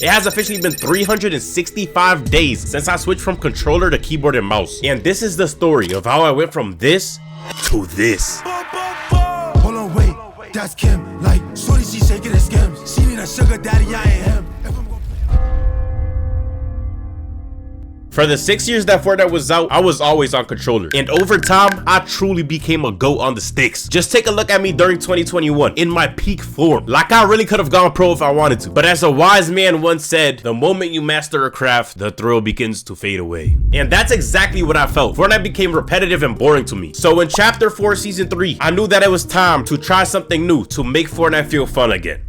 It has officially been 365 days since I switched from controller to keyboard and mouse. And this is the story of how I went from this to this. Hold on, wait, that's Kim. Like, shorty, she shaking her skims. She need a sugar daddy, I ain't him. For the 6 years that Fortnite was out, I was always on controller. And over time, I truly became a GOAT on the sticks. Just take a look at me during 2021, in my peak form. Like I really could have gone pro if I wanted to. But as a wise man once said, the moment you master a craft, the thrill begins to fade away. And that's exactly what I felt. Fortnite became repetitive and boring to me. So in Chapter 4, Season 3, I knew that it was time to try something new to make Fortnite feel fun again.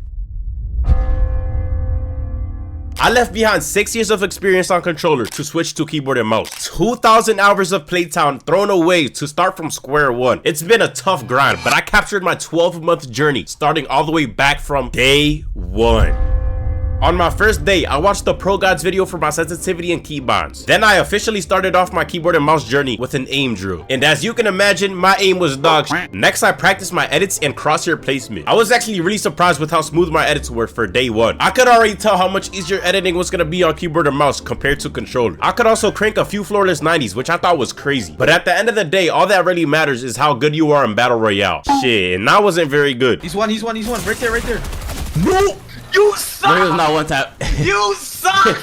I left behind 6 years of experience on controller to switch to keyboard and mouse. 2,000 hours of playtime thrown away to start from square one. It's been a tough grind, but I captured my 12-month journey starting all the way back from day one. On my first day, I watched the Pro Guides video for my sensitivity and keybinds. Then I officially started off my keyboard and mouse journey with an aim drill. And as you can imagine, my aim was dog shit. Next, I practiced my edits and crosshair placement. I was actually really surprised with how smooth my edits were for day one. I could already tell how much easier editing was gonna be on keyboard and mouse compared to controller. I could also crank a few flawless 90s, which I thought was crazy. But at the end of the day, all that really matters is how good you are in Battle Royale. Shit, and I wasn't very good. He's one. Right there. No! You suck! No, he was not one tap. You suck!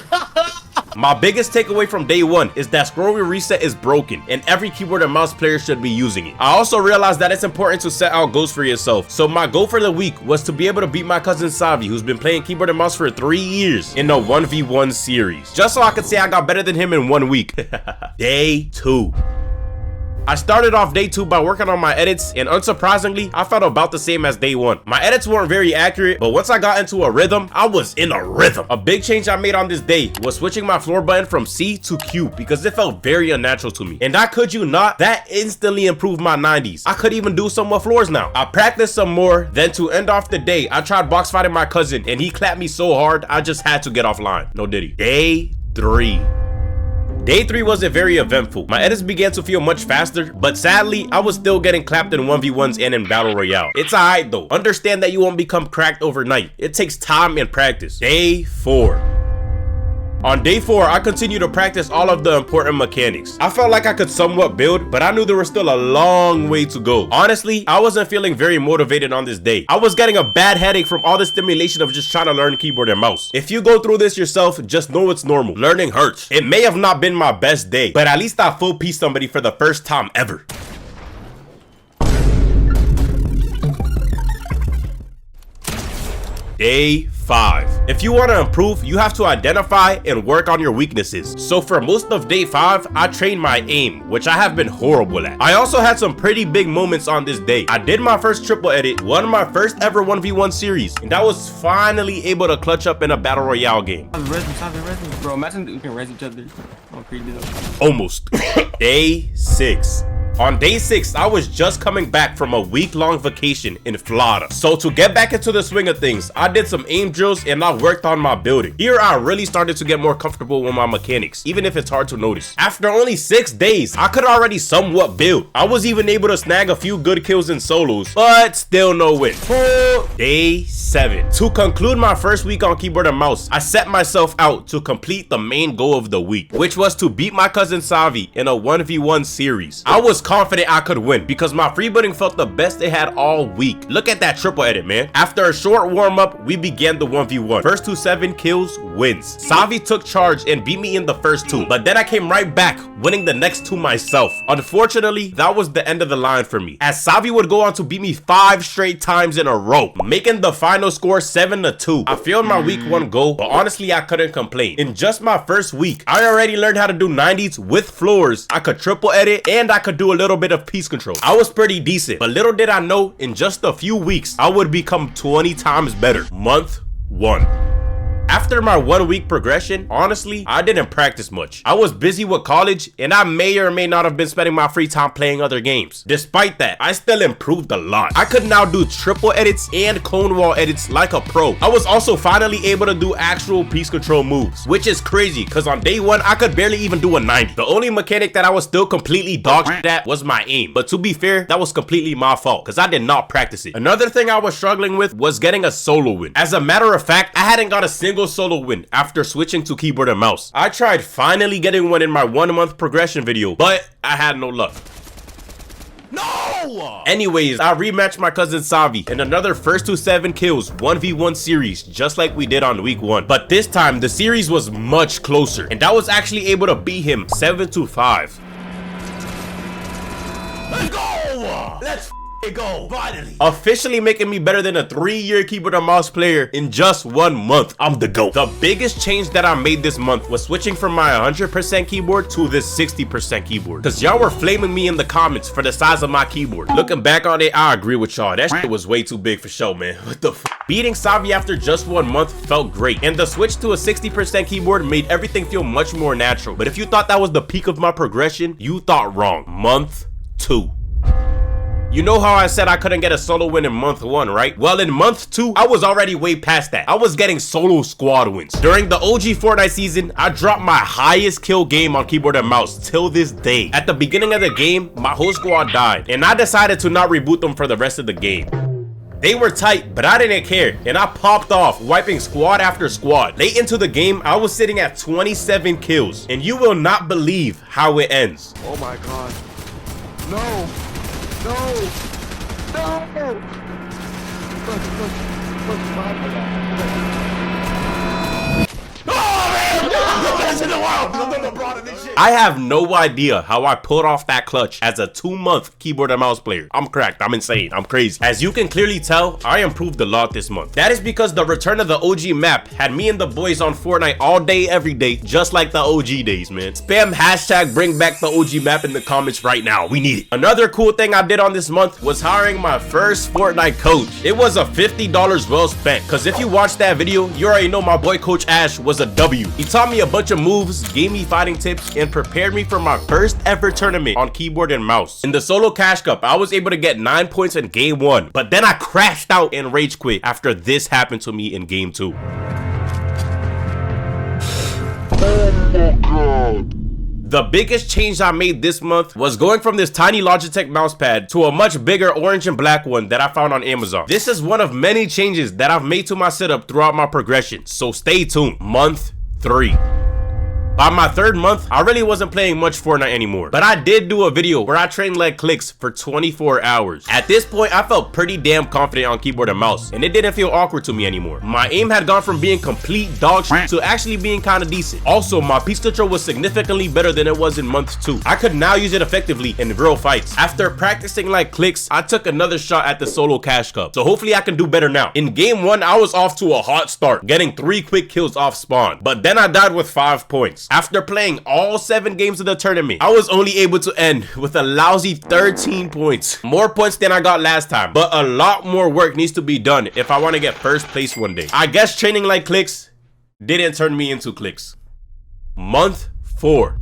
My biggest takeaway from day one is that scroll wheel reset is broken and every keyboard and mouse player should be using it. I also realized that it's important to set out goals for yourself. So my goal for the week was to be able to beat my cousin Savi, who's been playing keyboard and mouse for 3 years in a 1v1 series. Just so I could say I got better than him in 1 week. Day 2. I started off day 2 by working on my edits, and unsurprisingly, I felt about the same as day 1. My edits weren't very accurate, but once I got into a rhythm, I was in a rhythm. A big change I made on this day was switching my floor button from C to Q because it felt very unnatural to me. And I kid you not, that instantly improved my 90s. I could even do some with floors now. I practiced some more, then to end off the day, I tried box fighting my cousin, and he clapped me so hard, I just had to get offline. No diddy. Day 3. Day 3 wasn't very eventful. My edits began to feel much faster, but sadly, I was still getting clapped in 1v1s and in Battle Royale. It's alright though. Understand that you won't become cracked overnight. It takes time and practice. Day 4. On day 4, I continued to practice all of the important mechanics. I felt like I could somewhat build, but I knew there was still a long way to go. Honestly, I wasn't feeling very motivated on this day. I was getting a bad headache from all the stimulation of just trying to learn keyboard and mouse. If you go through this yourself, just know it's normal. Learning hurts. It may have not been my best day, but at least I full pieced somebody for the first time ever. Day 5. If you want to improve, you have to identify and work on your weaknesses. So for most of day 5, I trained my aim, which I have been horrible at. I also had some pretty big moments on this day. I did my first triple edit, won my first ever 1v1 series, and I was finally able to clutch up in a Battle Royale game. Bro, imagine we can res each other. Oh, creepy though. Almost. Day 6. On day 6, I was just coming back from a week-long vacation in Florida. So to get back into the swing of things, I did some aim drills and I worked on my building. Here I really started to get more comfortable with my mechanics, even if it's hard to notice. After only 6 days, I could already somewhat build. I was even able to snag a few good kills in solos, but still no win. Day 7. To conclude my first week on keyboard and mouse, I set myself out to complete the main goal of the week, which was to beat my cousin Savi in a 1v1 series. I was confident I could win because my freebooting felt the best it had all week. Look at that triple edit, man. After a short warm-up, we began the 1v1. First to 7 kills wins. Savi took charge and beat me in the first 2, but then I came right back, winning the next 2 myself. Unfortunately, that was the end of the line for me, as Savi would go on to beat me 5 straight times in a row, making the final score 7-2. I failed my week 1 goal, but honestly, I couldn't complain. In just my first week, I already learned how to do 90s with floors. I could triple edit, and I could do a little bit of piece control. I was pretty decent, but little did I know, in just a few weeks, I would become 20 times better. Month 1. After my 1 week progression, honestly, I didn't practice much. I was busy with college, and I may or may not have been spending my free time playing other games. Despite that, I still improved a lot. I could now do triple edits and cone wall edits like a pro. I was also finally able to do actual piece control moves, which is crazy because on day 1, I could barely even do a 90. The only mechanic that I was still completely dog shit at was my aim. But to be fair, that was completely my fault because I did not practice it. Another thing I was struggling with was getting a solo win. As a matter of fact, I hadn't got a single single solo win after switching to keyboard and mouse. I tried finally getting one in my 1 month progression video, but I had no luck. No! Anyways, I rematched my cousin Savi in another first to 7 kills 1v1 series, just like we did on week 1. But this time, the series was much closer, and I was actually able to beat him 7-5. Let's go! Let's go, finally. Officially making me better than a 3-year keyboard and mouse player in just 1 month. I'm the GOAT. The biggest change that I made this month was switching from my 100% keyboard to this 60% keyboard. Cause y'all were flaming me in the comments for the size of my keyboard. Looking back on it, I agree with y'all. That shit was way too big for show, man. What the f? Beating Savi after just 1 month felt great. And the switch to a 60% keyboard made everything feel much more natural. But if you thought that was the peak of my progression, you thought wrong. Month 2. You know how I said I couldn't get a solo win in month 1, right? Well, in month 2, I was already way past that. I was getting solo squad wins. During the OG Fortnite season, I dropped my highest kill game on keyboard and mouse till this day. At the beginning of the game, my whole squad died, and I decided to not reboot them for the rest of the game. They were tight, but I didn't care, and I popped off, wiping squad after squad. Late into the game, I was sitting at 27 kills, and you will not believe how it ends. Oh my god. No. No! No! Look, behind me. Oh man! The best in the world! I have no idea how I pulled off that clutch as a 2-month keyboard and mouse player. I'm cracked, I'm insane, I'm crazy. As you can clearly tell, I improved a lot this month. That is because the return of the OG map had me and the boys on Fortnite all day, every day, just like the OG days, man. Spam hashtag bring back the OG map in the comments right now. We need it. Another cool thing I did on this month was hiring my first Fortnite coach. It was a $50 well spent, because if you watched that video, you already know my boy Coach Ash was a W. He taught me a bunch of moves, gave me fighting tips, and prepared me for my first ever tournament on keyboard and mouse. In the solo cash cup, I was able to get 9 points in game 1, but then I crashed out and rage quit after this happened to me in game 2. The biggest change I made this month was going from this tiny Logitech mousepad to a much bigger orange and black one that I found on Amazon. This is one of many changes that I've made to my setup throughout my progression, so stay tuned. Month 3. By my 3rd month, I really wasn't playing much Fortnite anymore, but I did do a video where I trained leg clicks for 24 hours. At this point, I felt pretty damn confident on keyboard and mouse, and it didn't feel awkward to me anymore. My aim had gone from being complete dog shit to actually being kinda decent. Also, my piece control was significantly better than it was in month 2. I could now use it effectively in real fights. After practicing like clicks, I took another shot at the solo cash cup, so hopefully I can do better now. In game 1, I was off to a hot start, getting 3 quick kills off spawn, but then I died with 5 points. After playing all 7 games of the tournament, I was only able to end with a lousy 13 points. More points than I got last time, but a lot more work needs to be done if I want to get first place one day. I guess training like clicks didn't turn me into clicks. Month 4.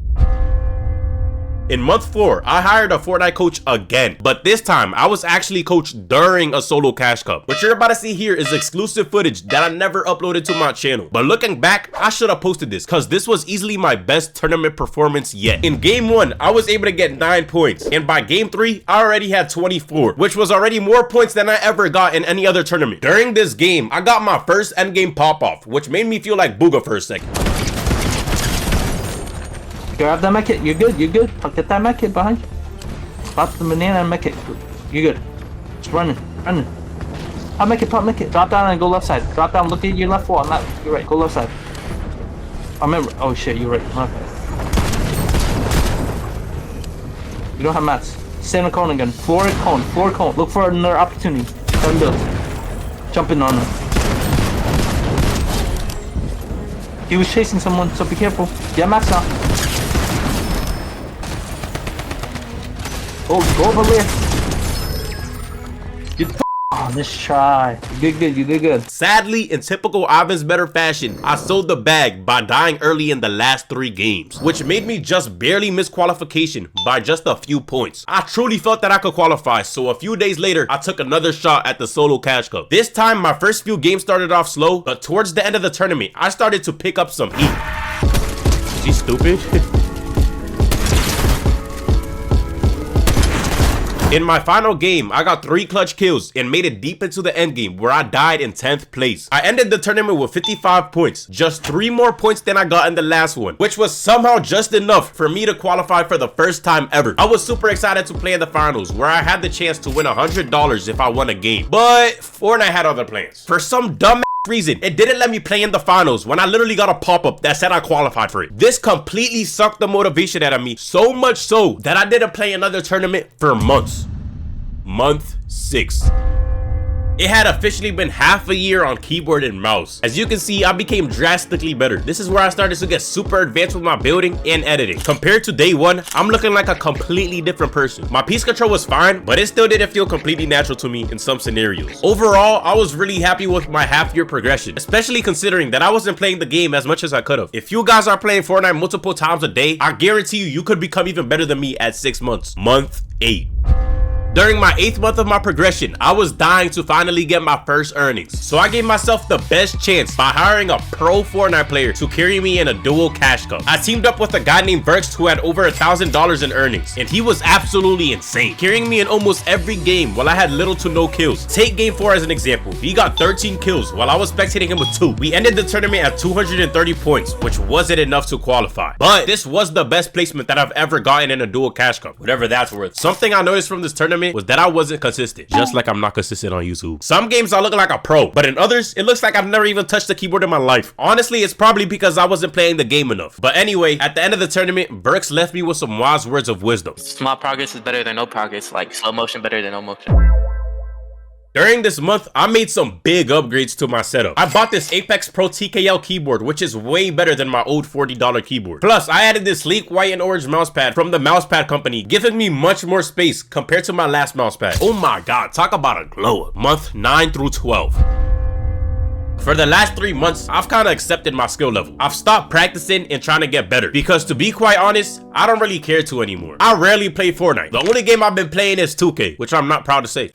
In month 4, I hired a Fortnite coach again, but this time I was actually coached during a solo cash cup. What you're about to see here is exclusive footage that I never uploaded to my channel, but looking back, I should have posted this because this was easily my best tournament performance yet. In game 1, I was able to get 9 points, and by game 3, I already had 24, which was already more points than I ever got in any other tournament. During this game, I got my first endgame pop-off, which made me feel like Booga for a second. Grab that med kit, you're good, you're good. I'll get that med kit behind you. Pop the banana and med kit. You're good. Just running, running. Pop med kit. Drop down and go left side. Drop down, look at your left wall, not your right. Go left side. I remember, oh shit, you're right. My bad. You don't have mats. Stay in the cone again. Floor cone. Look for another opportunity. 7 builds. Jump in on him. He was chasing someone, so be careful. Get mats now. Go over there. Get the oh, this try. You did good. Sadly, in typical IvansBetter fashion, I sold the bag by dying early in the last 3 games, which made me just barely miss qualification by just a few points. I truly felt that I could qualify, so a few days later, I took another shot at the solo cash cup. This time, my first few games started off slow, but towards the end of the tournament, I started to pick up some heat. Is he stupid? In my final game, I got 3 clutch kills and made it deep into the end game where I died in 10th place. I ended the tournament with 55 points, just 3 more points than I got in the last one, which was somehow just enough for me to qualify for the first time ever. I was super excited to play in the finals where I had the chance to win $100 if I won a game, but Fortnite had other plans. For some dumb reason, it didn't let me play in the finals when I literally got a pop-up that said I qualified for it. This completely sucked the motivation out of me, so much so that I didn't play another tournament for months. Month 6. It had officially been half a year on keyboard and mouse. As you can see, I became drastically better. This is where I started to get super advanced with my building and editing. Compared to day 1, I'm looking like a completely different person. My piece control was fine, but it still didn't feel completely natural to me in some scenarios. Overall, I was really happy with my half-year progression, especially considering that I wasn't playing the game as much as I could have. If you guys are playing Fortnite multiple times a day, I guarantee you could become even better than me at 6 months. Month 8. During my 8th month of my progression, I was dying to finally get my first earnings. So I gave myself the best chance by hiring a pro Fortnite player to carry me in a dual cash cup. I teamed up with a guy named Verx who had over $1,000 in earnings, and he was absolutely insane, carrying me in almost every game while I had little to no kills. Take game 4 as an example. He got 13 kills while I was spectating him with 2. We ended the tournament at 230 points, which wasn't enough to qualify. But this was the best placement that I've ever gotten in a dual cash cup, whatever that's worth. Something I noticed from this tournament was that I wasn't consistent, just like I'm not consistent on YouTube. Some games I look like a pro, but in others, it looks like I've never even touched the keyboard in my life. Honestly, it's probably because I wasn't playing the game enough. But anyway, at the end of the tournament, Burks left me with some wise words of wisdom. Small progress is better than no progress, like slow motion better than no motion. During this month, I made some big upgrades to my setup. I bought this Apex Pro TKL keyboard, which is way better than my old $40 keyboard. Plus, I added this sleek white and orange mousepad from the mousepad company, giving me much more space compared to my last mousepad. Oh my god, talk about a glow up. Month 9 through 12. For the last 3 months, I've kind of accepted my skill level. I've stopped practicing and trying to get better because, to be quite honest, I don't really care to anymore. I rarely play Fortnite. The only game I've been playing is 2K, which I'm not proud to say.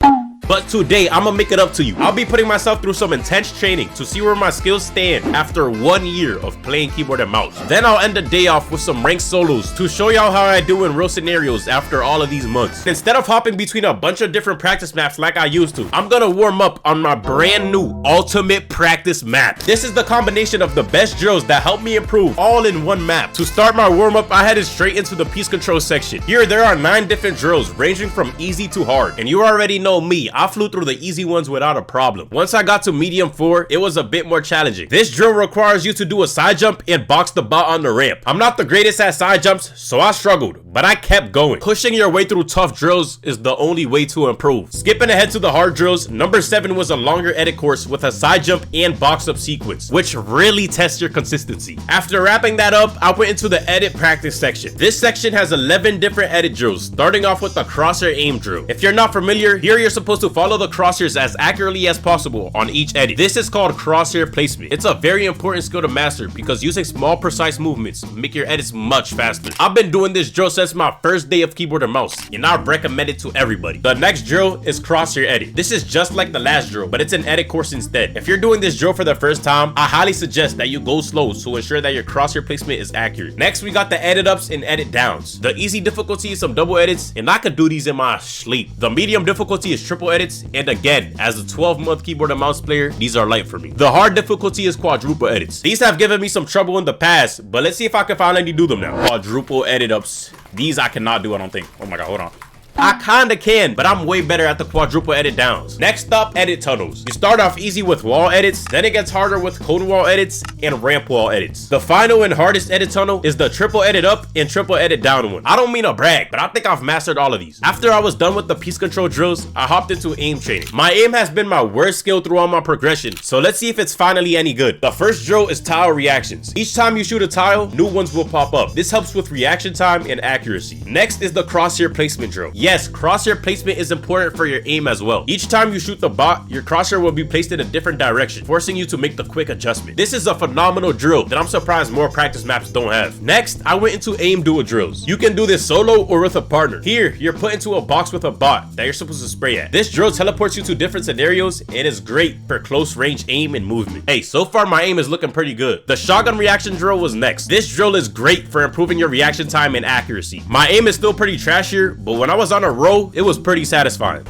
But today, I'm gonna make it up to you. I'll be putting myself through some intense training to see where my skills stand after 1 year of playing keyboard and mouse. Then I'll end the day off with some ranked solos to show y'all how I do in real scenarios after all of these months. Instead of hopping between a bunch of different practice maps like I used to, I'm gonna warm up on my brand new ultimate practice map. This is the combination of the best drills that help me improve all in one map. To start my warm up, I headed straight into the piece control section. Here, there are 9 different drills ranging from easy to hard. And you already know me, I flew through the easy ones without a problem. Once I got to medium 4, it was a bit more challenging. This drill requires you to do a side jump and box the bot on the ramp. I'm not the greatest at side jumps, so I struggled, but I kept going. Pushing your way through tough drills is the only way to improve. Skipping ahead to the hard drills, number 7 was a longer edit course with a side jump and box up sequence, which really tests your consistency. After wrapping that up, I went into the edit practice section. This section has 11 different edit drills, starting off with the crosshair aim drill. If you're not familiar, here you're supposed to follow the crosshairs as accurately as possible on each edit. This is called crosshair placement. It's a very important skill to master because using small precise movements make your edits much faster. I've been doing this drill since my first day of keyboard and mouse, and I recommend it to everybody. The next drill is crosshair edit. This is just like the last drill, but it's an edit course instead. If you're doing this drill for the first time, I highly suggest that you go slow to ensure that your crosshair placement is accurate. Next, we got the edit ups and edit downs. The easy difficulty is some double edits, and I could do these in my sleep. The medium difficulty is triple edits, and again, as a 12-month keyboard and mouse player, these are light for me. The hard difficulty is quadruple edits. These have given me some trouble in the past, but let's see if I can finally do them now. Quadruple edit ups. These I cannot do, I don't think. Oh my god, hold on. I kinda can, but I'm way better at the quadruple edit downs. Next up, edit tunnels. You start off easy with wall edits, then it gets harder with cone wall edits and ramp wall edits. The final and hardest edit tunnel is the triple edit up and triple edit down one. I don't mean to brag, but I think I've mastered all of these. After I was done with the piece control drills, I hopped into aim training. My aim has been my worst skill throughout my progression, so let's see if it's finally any good. The first drill is tile reactions. Each time you shoot a tile, new ones will pop up. This helps with reaction time and accuracy. Next is the crosshair placement drill. Yes, crosshair placement is important for your aim as well. Each time you shoot the bot, your crosshair will be placed in a different direction, forcing you to make the quick adjustment. This is a phenomenal drill that I'm surprised more practice maps don't have. Next, I went into aim duel drills. You can do this solo or with a partner. Here, you're put into a box with a bot that you're supposed to spray at. This drill teleports you to different scenarios and is great for close range aim and movement. Hey, so far my aim is looking pretty good. The shotgun reaction drill was next. This drill is great for improving your reaction time and accuracy. My aim is still pretty trashier, but when I was was on a roll, it was pretty satisfying.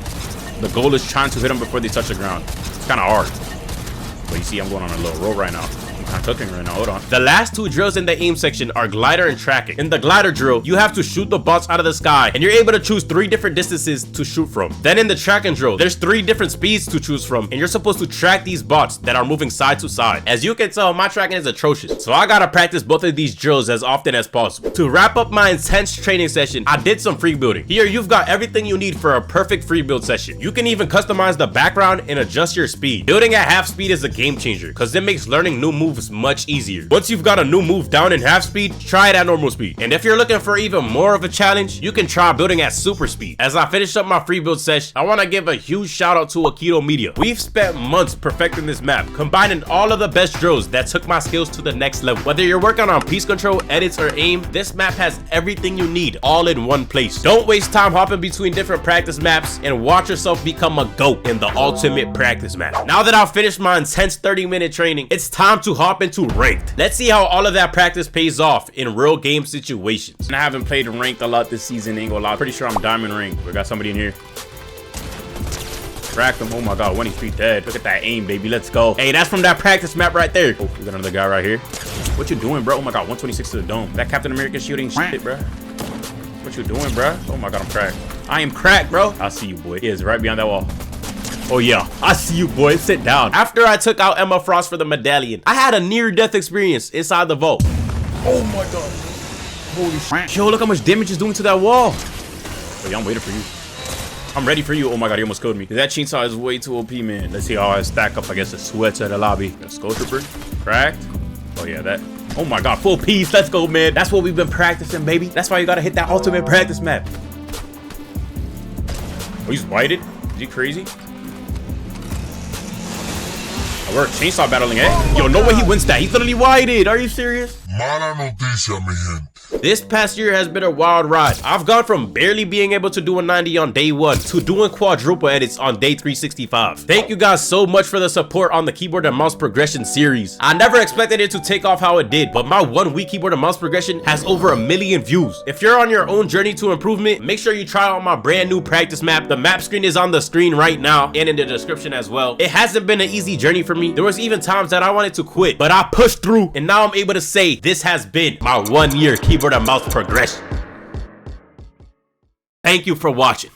The goal is trying to hit them before they touch the ground. It's kind of hard. But you see, I'm going on a little roll right now. I'm cooking right now. Hold on. The last two drills in the aim section are glider and tracking. In the glider drill, you have to shoot the bots out of the sky, and you're able to choose 3 different distances to shoot from. Then in the tracking drill, there's 3 different speeds to choose from, and you're supposed to track these bots that are moving side to side. As you can tell, my tracking is atrocious, so I gotta practice both of these drills as often as possible. To wrap up my intense training session, I did some free building. Here, you've got everything you need for a perfect free build session. You can even customize the background and adjust your speed. Building at half speed is a game changer, because it makes learning new moves much easier. Once you've got a new move down in half speed, try it at normal speed. And if you're looking for even more of a challenge, you can try building at super speed. As I finish up my free build session, I want to give a huge shout out to Aikido Media. We've spent months perfecting this map, combining all of the best drills that took my skills to the next level. Whether you're working on piece control, edits, or aim, this map has everything you need all in one place. Don't waste time hopping between different practice maps and watch yourself become a GOAT in the ultimate practice map. Now that I've finished my intense 30-minute training, it's time to hop into ranked. Let's see how all of that practice pays off in real game situations. And I haven't played ranked a lot this season, ain't gonna lie. Pretty sure I'm diamond ranked. We got somebody in here. Cracked him. Oh my god, 1 HP dead. Look at that aim, baby. Let's go. Hey, that's from that practice map right there. Oh, we got another guy right here. What you doing, bro? Oh my god, 126 to the dome. That Captain America shooting shit, bro. What you doing, bro? Oh my god, I'm cracked. I am cracked, bro. I see you, boy. He is right behind that wall. Oh yeah, I see you, boy. Sit down. After I took out Emma Frost for the medallion, I had a near-death experience inside the vault. Oh my god. Holy shit. Yo, look how much damage is doing to that wall. Oh yeah, I'm waiting for you. I'm ready for you. Oh my god, he almost killed me. That chainsaw is way too OP, man. Let's see how I stack up. I guess the sweats at the lobby. Got Skull Trooper. Cracked. Oh yeah, that. Oh my god, full piece. Let's go, man. That's what we've been practicing, baby. That's why you gotta hit that ultimate practice map. Oh, he's whited? Is he crazy? We're chainsaw battling, eh? Yo, no way he wins that. He's literally whited. Are you serious? Mala noticia, mi gente. This past year has been a wild ride. I've gone from barely being able to do a 90 on day 1 to doing quadruple edits on day 365. Thank you guys so much for the support on the keyboard and mouse progression series. I never expected it to take off how it did, but my 1 week keyboard and mouse progression has over 1 million views. If you're on your own journey to improvement, make sure you try out my brand new practice map. The map screen is on the screen right now and in the description as well. It hasn't been an easy journey for me. There was even times that I wanted to quit, but I pushed through, and now I'm able to say this has been my 1 year keyboard and mouse progression. Thank you for watching.